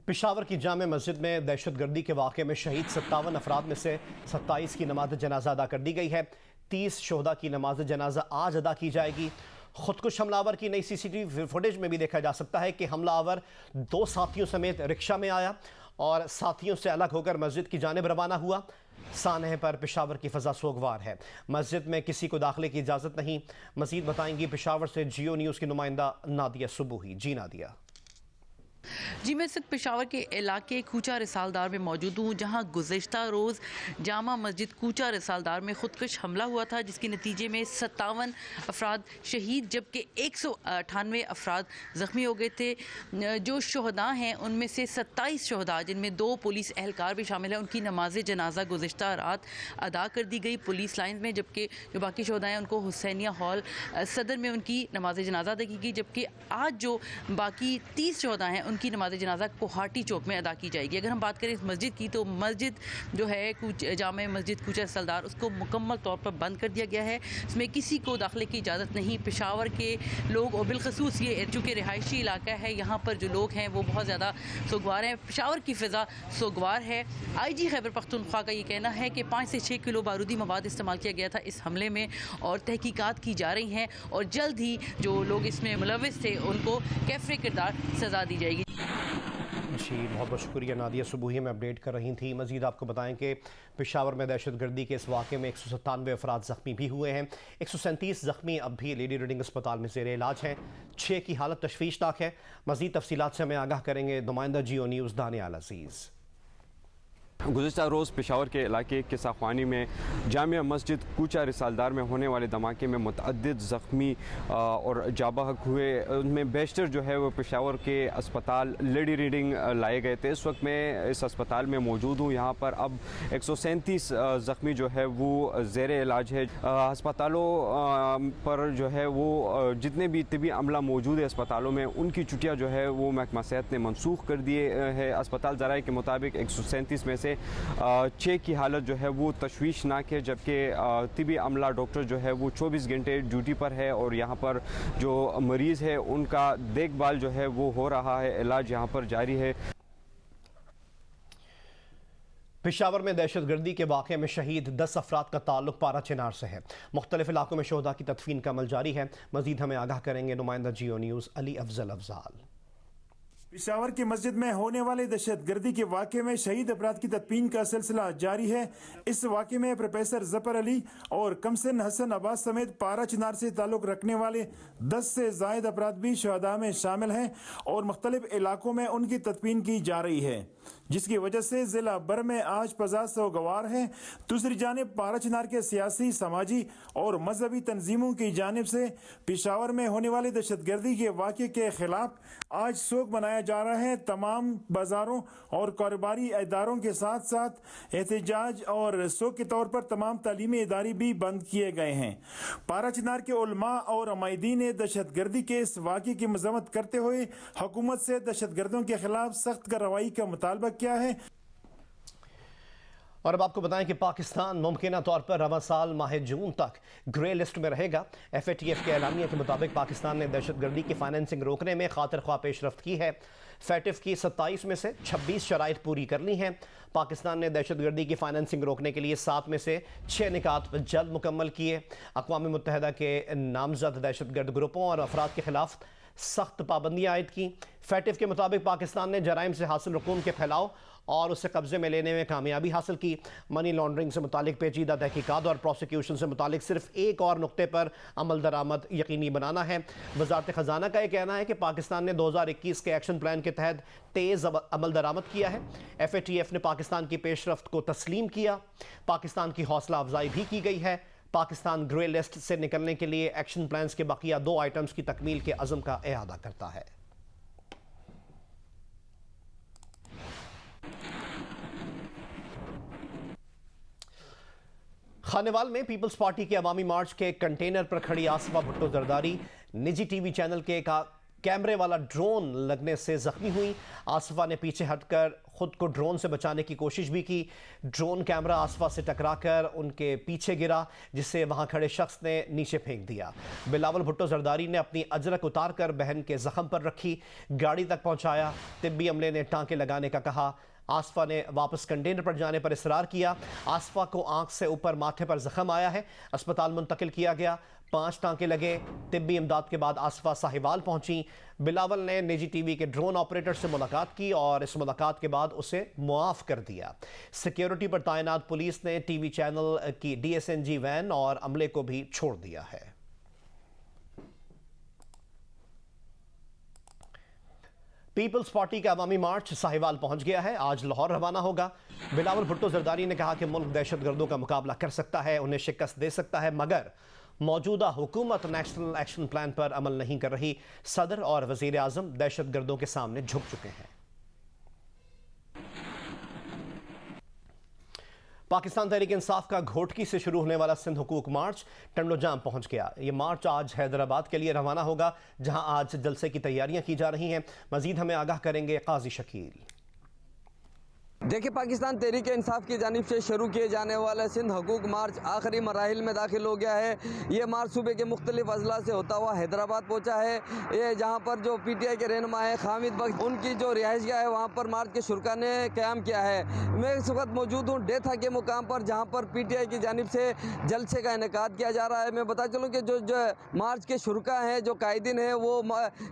پشاور کی جامع مسجد میں دہشت گردی کے واقعے میں شہید 57 افراد میں سے 27 کی نماز جنازہ ادا کر دی گئی ہے۔ 30 شہداء کی نماز جنازہ آج ادا کی جائے گی۔ خودکش حملہ آور کی نئی CCTV فوٹیج میں بھی دیکھا جا سکتا ہے کہ حملہ آور 2 ساتھیوں سمیت رکشہ میں آیا اور ساتھیوں سے الگ ہو کر مسجد کی جانب روانہ ہوا۔ سانحے پر پشاور کی فضا سوگوار ہے۔ مسجد میں کسی کو داخلے کی اجازت نہیں۔ مزید بتائیں گی پشاور سے جیو نیوز کی نمائندہ نادیہ صبوحی۔ جی نادیہ۔ جی میں اس وقت پشاور کے علاقے کوچہ رسالدار میں موجود ہوں، جہاں گزشتہ روز جامع مسجد کوچہ رسالدار میں خودکش حملہ ہوا تھا، جس کے نتیجے میں 57 افراد شہید جبکہ 198 افراد زخمی ہو گئے تھے۔ جو شہداء ہیں ان میں سے 27 شہداء، جن میں 2 پولیس اہلکار بھی شامل ہیں، ان کی نماز جنازہ گزشتہ رات ادا کر دی گئی پولیس لائنز میں، جبکہ جو باقی شہداء ہیں ان کو حسینیہ ہال صدر میں ان کی نماز جنازہ ادا کی گئی، جبکہ آج جو باقی 30 شہداء ہیں ان کی نماز جنازہ کوہاٹی چوک میں ادا کی جائے گی۔ اگر ہم بات کریں اس مسجد کی تو مسجد جو ہے جامع مسجد کوچہ رسالدار، اس کو مکمل طور پر بند کر دیا گیا ہے۔ اس میں کسی کو داخلے کی اجازت نہیں۔ پشاور کے لوگ اور بالخصوص یہ چونکہ رہائشی علاقہ ہے، یہاں پر جو لوگ ہیں وہ بہت زیادہ سوگوار ہیں۔ پشاور کی فضا سوگوار ہے۔ IG خیبر پختونخوا کا یہ کہنا ہے کہ 5 سے 6 کلو بارودی مواد استعمال کیا گیا تھا اس حملے میں، اور تحقیقات کی جا رہی ہیں اور جلد ہی جو لوگ اس میں ملوث تھے ان کو کیفر کردار سزا دی جائے گی۔ جی بہت بہت شکریہ نادیہ صبوحی میں اپڈیٹ کر رہی تھیں۔ مزید آپ کو بتائیں کہ پشاور میں دہشت گردی کے اس واقعے میں 197 افراد زخمی بھی ہوئے ہیں۔ 137 زخمی اب بھی لیڈی ریڈنگ اسپتال میں زیر علاج ہیں۔ 6 کی حالت تشویشناک ہے۔ مزید تفصیلات سے ہمیں آگاہ کریں گے نمائندہ جیو نیوز دانیال عزیز۔ گزشتہ روز پشاور کے علاقے قصہ خوانی میں جامع مسجد کوچہ رسالدار میں ہونے والے دھماکے میں متعدد زخمی اور جاں بحق ہوئے۔ ان میں بیشتر جو ہے وہ پشاور کے اسپتال لیڈی ریڈنگ لائے گئے تھے۔ اس وقت میں اس اسپتال میں موجود ہوں۔ یہاں پر اب 137 زخمی جو ہے وہ زیر علاج ہے۔ ہسپتالوں پر جو ہے وہ جتنے بھی طبی عملہ موجود ہے اسپتالوں میں، ان کی چھٹیاں جو ہے وہ محکمہ صحت نے منسوخ کر دیے ہے۔ اسپتال ذرائع کے مطابق 137 میں سے 6 کی حالت جو ہے وہ تشویشناک ہے، جبکہ طبی عملہ ڈاکٹر جو ہے وہ 24 گھنٹے ڈیوٹی پر ہے اور یہاں پر جو مریض ہے ان کا دیکھ بھال جو ہے وہ ہو رہا ہے، علاج یہاں پر جاری ہے۔ پشاور میں دہشت گردی کے واقعے میں شہید 10 افراد کا تعلق پارا چنار سے ہے۔ مختلف علاقوں میں شہداء کی تدفین کا عمل جاری ہے۔ مزید ہمیں آگاہ کریں گے نمائندہ جیو نیوز علی افضل افضال۔ پشاور کی مسجد میں ہونے والے دہشت گردی کے واقعے میں شہید افراد کی تدفین کا سلسلہ جاری ہے۔ اس واقعے میں پروفیسر ظفر علی اور کمسن حسن عباس سمیت پارا چنار سے تعلق رکھنے والے 10 سے زائد افراد بھی شہداء میں شامل ہیں اور مختلف علاقوں میں ان کی تدفین کی جا رہی ہے، جس کی وجہ سے ضلع بھر میں آج فضا سوگوار ہے۔ دوسری جانب پارا چنار کے سیاسی، سماجی اور مذہبی تنظیموں کی جانب سے پشاور میں ہونے والے دہشت گردی کے واقعے کے خلاف آج سوگ منایا جا رہا ہے۔ تمام بازاروں اور کاروباری اداروں کے ساتھ ساتھ احتجاج اور سوگ کے طور پر تمام تعلیمی ادارے بھی بند کیے گئے ہیں۔ پارا چنار کے علماء اور عمائدین نے دہشت گردی کے اس واقعے کی مذمت کرتے ہوئے حکومت سے دہشت گردوں کے خلاف سخت کارروائی کا مطالبہ کیا ہے۔ اور اب آپ کو بتائیں کہ پاکستان ممکنہ طور پر رواں سال ماہ جون تک گرے لسٹ میں رہے گا۔ FATF کے اعلامیہ کے مطابق پاکستان نے دہشت گردی کی فائننسنگ روکنے میں خاطر خواہ پیش رفت کی ہے۔ FATF کی 27 میں سے 26 شرائط پوری کر لی ہیں۔ پاکستان نے دہشت گردی کی فائننسنگ روکنے کے لیے 7 میں سے 6 نکات جلد مکمل کیے۔ اقوام متحدہ کے نامزد دہشت گرد گروپوں اور افراد کے خلاف سخت پابندیاں عائد کی۔ FATF کے مطابق پاکستان نے جرائم سے حاصل رقوم کے پھیلاؤ اور اسے قبضے میں لینے میں کامیابی حاصل کی۔ منی لانڈرنگ سے متعلق پیچیدہ تحقیقات اور پروسیکیوشن سے متعلق صرف ایک اور نقطے پر عمل درآمد یقینی بنانا ہے۔ وزارت خزانہ کا یہ کہنا ہے کہ پاکستان نے 2021 کے ایکشن پلان کے تحت تیز عمل درآمد کیا ہے۔ FATF نے پاکستان کی پیش رفت کو تسلیم کیا۔ پاکستان کی حوصلہ افزائی بھی کی گئی ہے۔ پاکستان گرے لسٹ سے نکلنے کے لیے ایکشن پلانز کے بقیہ 2 آئٹمز کی تکمیل کے عزم کا اعادہ کرتا ہے۔ خانیوال میں پیپلز پارٹی کے عوامی مارچ کے کنٹینر پر کھڑی آصفہ بھٹو زرداری نجی TV چینل کے कैमरे वाला ड्रोन लगने से जख्मी हुई। आसफा ने पीछे हटकर खुद को ड्रोन से बचाने की कोशिश भी की। ड्रोन कैमरा आसफा से टकराकर उनके पीछे गिरा, जिसे वहां खड़े शख्स ने नीचे फेंक दिया। बिलावल भुट्टो जरदारी ने अपनी अजरक उतारकर बहन के जख्म पर रखी, गाड़ी तक पहुंचाया। तिब्बी अमले ने टांके लगाने का कहा। आसफा ने वापस कंटेनर पर जाने पर इसरार किया। आसफा को आंख से ऊपर माथे पर जख्म आया है, अस्पताल मुंतकिल किया गया। 5 टांके लगे। तिब्बी इमदाद के बाद आसफा साहिवाल पहुंची। बिलावल ने निजी टीवी के ड्रोन ऑपरेटर से मुलाकात की और इस मुलाकात के बाद उसे मुआफ कर दिया। सिक्योरिटी पर तैनात पुलिस ने टीवी चैनल की DSNG वैन और अमले को भी छोड़ दिया है। पीपल्स पार्टी का अवामी मार्च साहिवाल पहुंच गया है, आज लाहौर रवाना होगा। बिलावल भुट्टो जरदारी ने कहा कि मुल्क दहशतगर्दों का मुकाबला कर सकता है, उन्हें शिकस्त दे सकता है, मगर मौजूदा हुकूमत नेशनल एक्शन प्लान पर अमल नहीं कर रही। सदर और वजीर आजम दहशतगर्दों के सामने झुक चुके हैं। पाकिस्तान तहरीक इंसाफ का घोटकी से शुरू होने वाला सिंध हुकूक मार्च टंडो जाम पहुंच गया। ये मार्च आज हैदराबाद के लिए रवाना होगा, जहां आज जलसे की तैयारियां की जा रही हैं। मजीद हमें आगाह करेंगे काजी शकील। देखिए, पाकिस्तान तहरीक इंसाफ की जानिब से शुरू किए जाने वाला सिंध हकूक मार्च आखिरी मराहिल में दाखिल हो गया है। ये मार्च सूबे के मुख्तलिफ अजला से होता हुआ हैदराबाद पहुंचा है। ये जहां पर जो PTI के रहनुमा है हामिद बख्श, उनकी जो रिहाइशगाह है वहां पर मार्च के शुरा ने क़याम किया है। मैं इस वक्त मौजूद हूँ डेथा के मुकाम पर, जहाँ पर PTI की जानिब से जलसे का इनेकाद किया जा रहा है। मैं बता चलूँ कि जो मार्च के शुरा हैं, जो कायदीन हैं, वो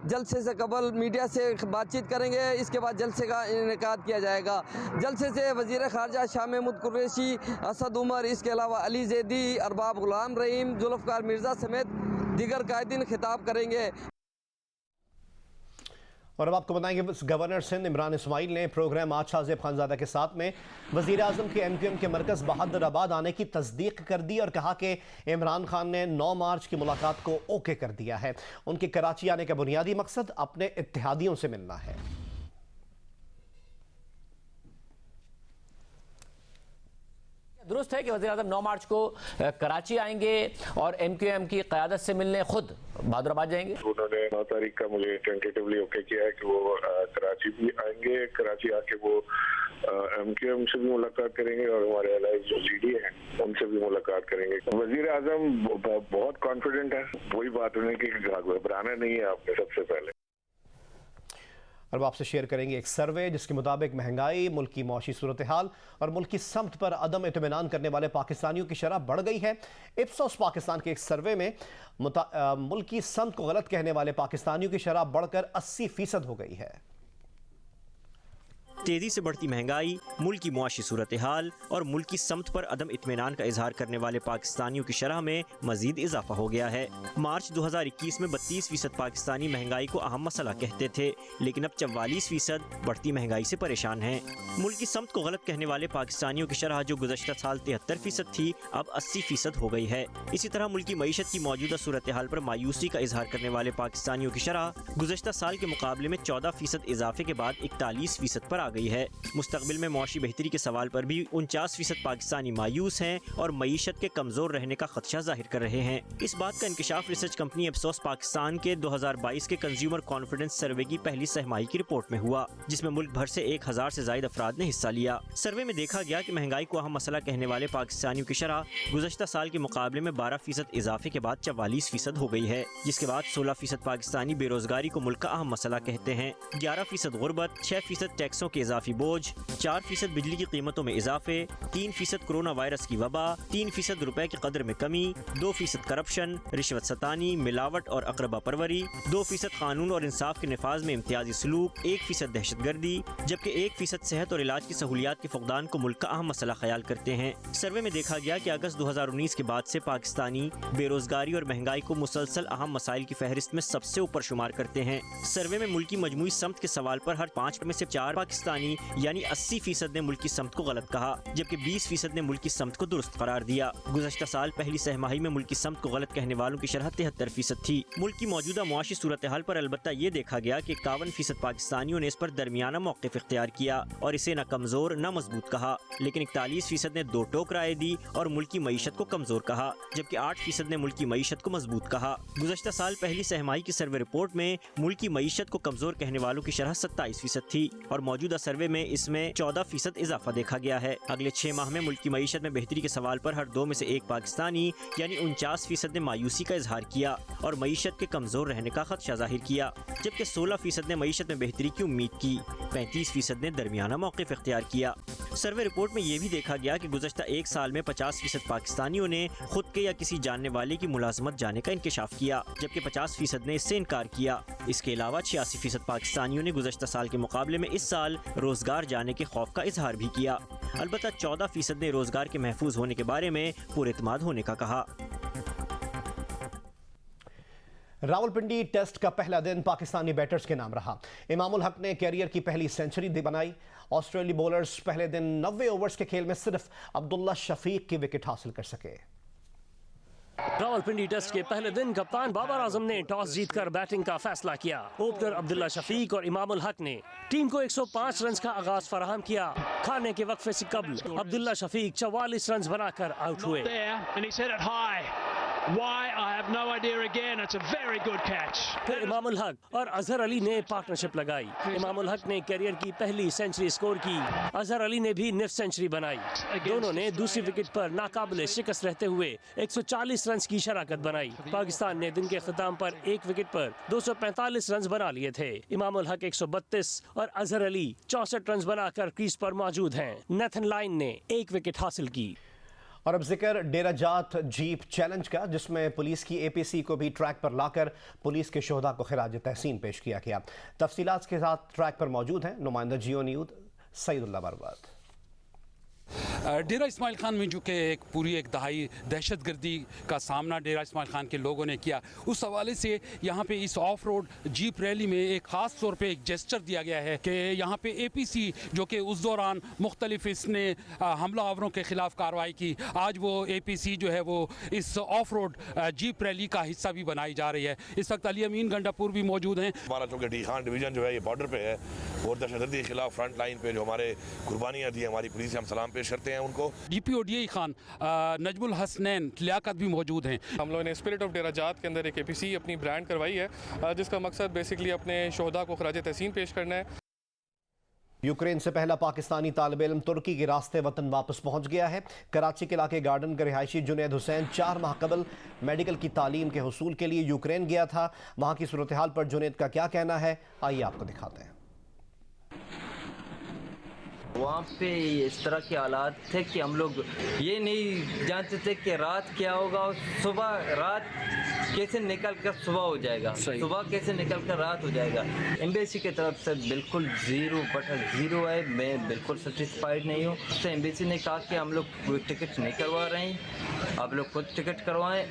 जलसे से कबल मीडिया से बातचीत करेंगे। इसके बाद जलसे का इनेकाद किया जाएगा। जलसे से वज़ीर ख़ारजा शाह महमूद कुरैशी, असद उमर, इसके अलावा अली ज़ैदी, अरबाब गुलाम रहीम, जुल्फ़कार मिर्ज़ा समेत दीगर कायदीन खिताब करेंगे। और अब आपको बताएं कि गवर्नर सिंध इमरान इस्माइल ने प्रोग्राम आचा ज़ेब खानज़ादा के साथ में वज़ीर आज़म के MQM के मरकज़ बहादुराबाद आने की तस्दीक कर दी और कहा कि इमरान खान ने 9 मार्च की मुलाकात को ओके कर दिया है। उनके कराची आने का बुनियादी मकसद अपने इत्तेहादियों से मिलना है। दुरुस्त है कि वज़ीर आज़म 9 मार्च को कराची आएंगे और MQM की क़यादत से मिलने खुद बहादुराबाद जाएंगे। उन्होंने 9 तारीख का मुझे टेंटेटिवली ओके किया है कि वो कराची भी आएंगे। कराची आके वो MQM से भी मुलाकात करेंगे और हमारे अलाइज जो GD हैं उनसे भी मुलाकात करेंगे। वज़ीर आज़म बहुत कॉन्फिडेंट है। वही बात उन्हें कि घबराना नहीं है आपने सबसे पहले। और आपसे शेयर करेंगे एक सर्वे जिसके मुताबिक महंगाई, मुल्क की मौशी सूरत हाल और मुल्क की समत पर अदम इत्मीनान करने वाले पाकिस्तानियों की शरह बढ़ गई है। इप्सोस पाकिस्तान के एक सर्वे में मुल्क की समत को गलत कहने वाले पाकिस्तानियों की शरह बढ़कर 80% हो गई है। तेजी से बढ़ती महंगाई, मुल्क की मुआशी सूरत हाल और मुल्क की समत पर अदम इत्मीनान का इजहार करने वाले पाकिस्तानियों की शरह में मजीद इजाफा हो गया है। मार्च 2021 में 32% पाकिस्तानी महंगाई को अहम मसला कहते थे, लेकिन अब 44% बढ़ती महंगाई से परेशान हैं। मुल्क की समत को गलत कहने वाले पाकिस्तानियों की शरह जो गुज़श्ता साल 73% थी, अब 80% हो गई है। इसी तरह मुल्क की मईशत की मौजूदा सूरत हाल पर मायूसी का इजहार करने वाले पाकिस्तानियों की शरह गुज़श्ता साल के मुकाबले में 14% इजाफे के बाद 41% पर गई है। मुस्तकबिल में मौशी बेहतरी के सवाल पर भी 49% पाकिस्तानी मायूस हैं और मईशत के कमजोर रहने का खदशा जाहिर कर रहे हैं। इस बात का इंकशाफ रिसर्च कंपनी इप्सोस पाकिस्तान के 2022 के कंज्यूमर कॉन्फिडेंस सर्वे की पहली सहमाही की रिपोर्ट में हुआ, जिसमें मुल्क भर से 1000 से ज्यादा अफराद ने हिस्सा लिया। सर्वे में देखा गया कि महंगाई को अहम मसला कहने वाले पाकिस्तानियों की शरह गुज़श्ता साल के मुकाबले में 12% इजाफे के बाद 44% हो गई है, जिसके बाद 16% पाकिस्तानी बेरोजगारी को मुल्क का अहम मसला कहते हैं। 11% गुर्बत, 6% टैक्सों के इजाफी बोझ, 4% बिजली की कीमतों में इजाफे, 3% कोरोना वायरस की वबा, 3% रुपए की कदर में कमी, 2% करप्शन, रिश्वत सतानी, मिलावट और अकरबा परवरी, 2% कानून और इंसाफ के निफाज में इम्तियाजी सलूक, 1% दहशतगर्दी, जबकि 1% सेहत और इलाज की सहूलियात के फुकदान को मुल्क का अहम मसला ख्याल करते हैं। सर्वे में देखा गया कि अगस्त 2019 के बाद से पाकिस्तानी बेरोजगारी और महंगाई को मुसलसल अहम मसाइल की फहरिस्त में सबसे ऊपर शुमार करते हैं। सर्वे में मुल्क की मजमूई समत के सवाल पर हर 5 में से 4 पाकिस्तान पाकिस्तानी यानी 80% ने मुल्क की समत को गलत कहा, जबकि 20% ने मुल्क की समत को दुरुस्त करार दिया। गुज़श्ता साल पहली सहमाही में मुल्क की समत को गलत कहने वालों की शरह 73% थी। मुल्क की मौजूदा मुआशी सूरत हाल पर अलबत्ता ये देखा गया कि 51% पाकिस्तानियों ने इस पर दरमियाना मौक़िफ़ इख्तियार किया और इसे न कमज़ोर न मजबूत कहा, लेकिन 41% ने दो टोक राय दी और मुल्क की मईशत को कमज़ोर कहा, जबकि 8% ने मुल्क की मईशत को मजबूत कहा। गुज़श्ता साल पहली सहमाही की सर्वे रिपोर्ट में मुल्क की मईशत को कमज़ोर कहने वालों की शरह 27% थी और मौजूदा सर्वे में इसमें 14% इजाफा देखा गया है। अगले 6 माह में मुल्क की मईशत में बेहतरी के सवाल पर हर 2 में से 1 पाकिस्तानी यानी 49% ने मायूसी का इजहार किया और मईशत के कमज़ोर रहने का खदशा जाहिर किया, जबकि 16% ने मईशत में बेहतरी की उम्मीद की, 35% ने दरमियाना मौक़िफ़ इख्तियार किया। सर्वे रिपोर्ट में ये भी देखा गया कि गुज़श्ता 1 साल में 50% पाकिस्तानियों ने खुद के या किसी जानने वाले की मुलाजमत जाने का इंकशाफ किया, जबकि 50% ने इससे इनकार किया। इसके अलावा 86% पाकिस्तानियों ने गुज़श्ता साल के मुकाबले में इस साल रोज़गार जाने के खौफ का इजहार भी किया। अलबत्ता 14% ने रोज़गार के महफूज होने के बारे में पुरएतमाद होने का कहा। रावलपिंडी टेस्ट का पहला दिन पाकिस्तानी बैटर्स के नाम रहा। इमामुल हक ने कैरियर की पहली सेंचुरी बनाई। ऑस्ट्रेलियाई बॉलर्स पहले दिन 90 ओवर्स के खेल में सिर्फ अब्दुल्ला शफीक की विकेट हासिल कर सके। रावलपिंडी टेस्ट के पहले दिन कप्तान बाबर आजम ने टॉस जीतकर बैटिंग का फैसला किया। ओपनर अब्दुल्ला शफीक और इमामुल हक ने टीम को 105 रन का आगाज फराहम किया। खाने के वक्फे से कबल अब्दुल्ला शफीक 44 रन बनाकर आउट हुए। फिर इमामुल हक और अजहर अली ने पार्टनरशिप लगाई। इमामुल हक ने कैरियर की पहली सेंचुरी स्कोर की, अजहर अली ने भी निफ सेंचुरी बनाई। दोनों ने दूसरी विकेट पर नाकाबिले शिकस्त रहते हुए 140 रन की शराकत बनाई। पाकिस्तान ने दिन के अख्ताम पर 1 विकेट पर 245 रन बना लिए थे। इमामुल हक 132 और अजहर अली 64 रन बनाकर क्रीज पर मौजूद हैं। नेथन लाइन ने 1 विकेट हासिल की। और अब जिक्र डेरा जात जीप चैलेंज का, जिसमें पुलिस की APC को भी ट्रैक पर लाकर पुलिस के शोहदा को खिराज तहसीन पेश किया गया। तफसीलात के साथ ट्रैक पर मौजूद हैं नुमाइंदा जियो न्यूज़ सईदुल्लाह बरबाद। डेरा इस्माइल खान में जो कि पूरी एक दहाई दहशतगर्दी का सामना डेरा इस्माइल खान के लोगों ने किया, उस हवाले से यहाँ पे इस ऑफ रोड जीप रैली में एक ख़ास तौर पे एक जेस्चर दिया गया है कि यहाँ पे APC जो कि उस दौरान मुख्तलिफ इसने हमला आवरों के ख़िलाफ़ कार्रवाई की, आज वो APC जो है वो इस ऑफ रोड जीप रैली का हिस्सा भी बनाई जा रही है। इस वक्त अली अमीन गंडापुर भी मौजूद हैं। हमारा चूँकि डी खान डिवीज़न जो है ये बॉर्डर पे है और दहशतगर्दी के खिलाफ फ्रंट लाइन पे जो हमारे कुर्बानियाँ दी हमारी पुलिस, हम सलाम पेश करते हैं उनको। DPO DI खान नजमुल हसनैन लियाकत भी मौजूद हैं। हम लोगों ने स्पिरिट ऑफ डेरा जात के अंदर एक APC अपनी ब्रांड करवाई है, जिसका मकसद बेसिकली अपने शोहदा को खराज तहसीन पेश करना है। यूक्रेन से पहला पाकिस्तानी तालिब इल्म तुर्की के रास्ते वतन वापस पहुंच गया है। कराची के इलाके गार्डन का रिहायशी जुनैद हुसैन 4 माह कबल मेडिकल की तालीम के हुसूल के लिए यूक्रेन गया था। वहां की सूरत हाल पर जुनैद का क्या कहना है, आइए आपको दिखाते हैं। वहाँ पे इस तरह के हालात थे कि हम लोग ये नहीं जानते थे कि रात क्या होगा और सुबह रात कैसे निकल कर सुबह हो जाएगा, सुबह कैसे निकल कर रात हो जाएगा। एम्बेसी की तरफ से बिल्कुल 0 है। मैं बिल्कुल सेटिस्फाइड नहीं हूँ। तो एम्बेसी ने कहा कि हम लोग कोई टिकट नहीं करवा रहे हैं, आप लोग खुद टिकट करवाएं